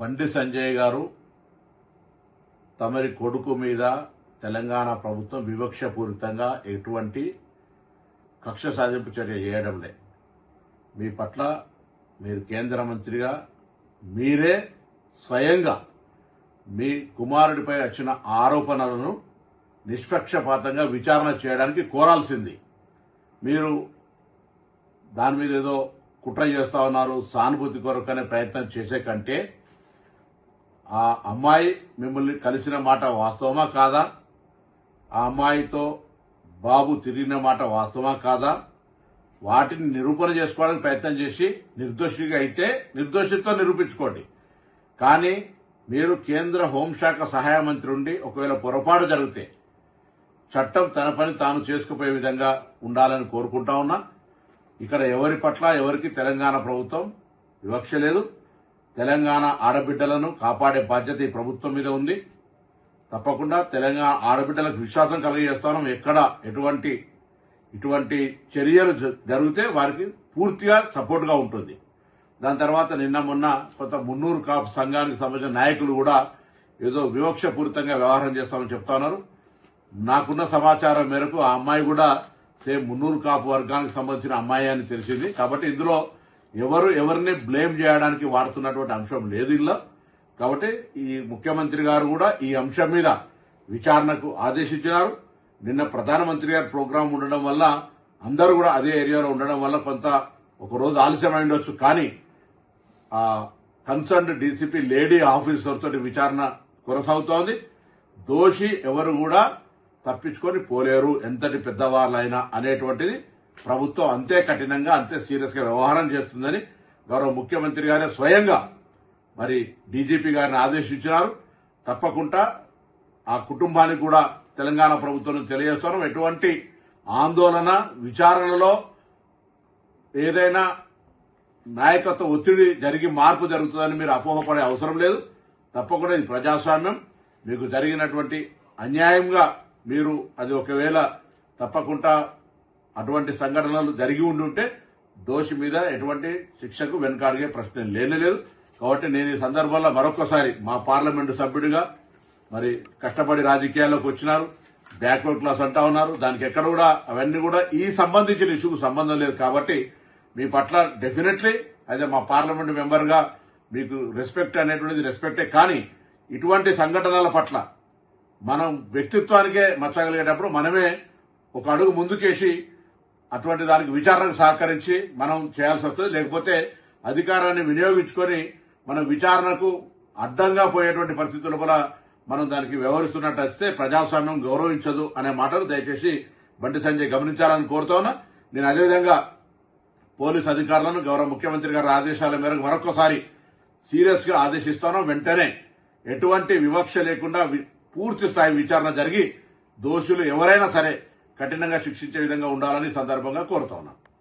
బండి సంజయ్ గారు తమరి కొడుకు మీద తెలంగాణ ప్రభుత్వం వివక్షపూరితంగా ఎటువంటి కక్ష సాధింపు చర్య చేయడంలే. మీ పట్ల మీరు కేంద్ర మంత్రిగా మీరే స్వయంగా మీ కుమారుడిపై వచ్చిన ఆరోపణలను నిష్పక్షపాతంగా విచారణ చేయడానికి కోరాల్సింది. మీరు దాని మీద ఏదో కుట్ర చేస్తా ఉన్నారు, సానుభూతి కొరకనే ప్రయత్నం చేసే కంటే ఆ అమ్మాయి మిమ్మల్ని కలిసిన మాట వాస్తవమా కాదా, ఆ అమ్మాయితో బాబు తిరిగిన మాట వాస్తవమా కాదా, వాటిని నిరూపణ చేసుకోవడానికి ప్రయత్నం చేసి నిర్దోషిగా అయితే నిర్దోషిత్వం నిరూపించుకోండి. కానీ మీరు కేంద్ర హోంశాఖ సహాయ మంత్రి ఉండి ఒకవేళ పొరపాటు జరిగితే చట్టం తన పని తాను చేసుకుపోయే విధంగా ఉండాలని కోరుకుంటా ఉన్నా. ఇక్కడ ఎవరి పట్ల ఎవరికి తెలంగాణ ప్రభుత్వం వివక్ష లేదు. తెలంగాణ ఆడబిడ్డలను కాపాడే బాధ్యత ఈ ప్రభుత్వం మీద ఉంది. తప్పకుండా తెలంగాణ ఆడబిడ్డలకు విశ్వాసం కలిగజేస్తాం. ఎక్కడ ఇటువంటి చర్యలు జరిగితే వారికి పూర్తిగా సపోర్ట్గా ఉంటుంది. దాని తర్వాత నిన్న మొన్న కొంత మున్నూరు కాపు సంఘానికి సంబంధించిన నాయకులు కూడా ఏదో వివక్షపూరితంగా వ్యవహారం చేస్తామని చెప్తా ఉన్నారు. నాకున్న సమాచారం మేరకు ఆ అమ్మాయి కూడా సేమ్ మున్నూరు కాపు వర్గానికి సంబంధించిన అమ్మాయి అని తెలిసింది. కాబట్టి ఇందులో ఎవరిని బ్లేమ్ చేయడానికి వాడుతున్నటువంటి అంశం లేదు ఇందులో. కాబట్టి ఈ ముఖ్యమంత్రి గారు కూడా ఈ అంశం మీద విచారణకు ఆదేశించినారు. నిన్న ప్రధానమంత్రి గారి ప్రోగ్రాం ఉండడం వల్ల అందరూ కూడా అదే ఏరియాలో ఉండడం వల్ల కొంత ఒక రోజు ఆలస్యమై ఉండొచ్చు. కానీ ఆ కన్సర్న్డ్ డీసీపీ లేడీ ఆఫీసర్ తోటి విచారణ కొనసాగుతోంది. దోషి ఎవరు కూడా తప్పించుకొని పోలేరు, ఎంతటి పెద్దవాళ్ళైనా అనేటువంటిది ప్రభుత్వం అంతే కఠినంగా అంతే సీరియస్ గా వ్యవహారం చేస్తుందని గౌరవ ముఖ్యమంత్రి గారే స్వయంగా మరి డీజీపీ గారిని ఆదేశించినారు. తప్పకుండా ఆ కుటుంబానికి కూడా తెలంగాణ ప్రభుత్వం తెలియజేస్తున్నాం. ఎటువంటి ఆందోళన విచారణలో ఏదైనా నాయకత్వ ఒత్తిడి జరిగి మార్పు జరుగుతుందని మీరు అపోహపడే అవసరం లేదు. తప్పకుండా ఇది ప్రజాస్వామ్యం. మీకు జరిగినటువంటి అన్యాయంగా మీరు అది ఒకవేళ తప్పకుండా అటువంటి సంఘటనలు జరిగి ఉండుంటే దోషి మీద ఎటువంటి శిక్షకు వెనుకాడిగే ప్రశ్న లేనేలేదు. కాబట్టి నేను ఈ సందర్భంలో మరొకసారి మా పార్లమెంటు సభ్యుడిగా మరి కష్టపడి రాజకీయాల్లోకి వచ్చినారు, బ్యాక్వర్డ్ క్లాస్ అంటా ఉన్నారు. దానికి ఎక్కడ కూడా అవన్నీ కూడా ఈ సంబంధించిన ఇష్యూకు సంబంధం లేదు. కాబట్టి మీ పట్ల డెఫినెట్లీ అదే మా పార్లమెంటు మెంబర్ గా మీకు రెస్పెక్ట్ అనేటువంటిది రెస్పెక్టే. కానీ ఇటువంటి సంఘటనల పట్ల మనం వ్యక్తిత్వానికే మచ్చగలిగేటప్పుడు మనమే ఒక అడుగు ముందుకేసి అటువంటి దానికి విచారణకు సహకరించి మనం చేయాల్సి వస్తుంది. లేకపోతే అధికారాన్ని వినియోగించుకొని మనం విచారణకు అడ్డంగా పోయేటువంటి పరిస్థితుల వల్ల మనం దానికి వ్యవహరిస్తున్నట్టు వస్తే ప్రజాస్వామ్యం గౌరవించదు అనే మాటను దయచేసి బండి సంజయ్ గమనించాలని కోరుతా ఉన్నా. నేను అదేవిధంగా పోలీసు అధికారులను గౌరవ ముఖ్యమంత్రి గారి ఆదేశాల మేరకు మరొకసారి సీరియస్ గా ఆదేశిస్తాను. వెంటనే ఎటువంటి వివక్ష లేకుండా పూర్తి స్థాయి విచారణ జరిగి దోషులు ఎవరైనా సరే కఠినంగా శిక్షించే విధంగా ఉండాలని సందర్భంగా కోరుతా ఉన్నా.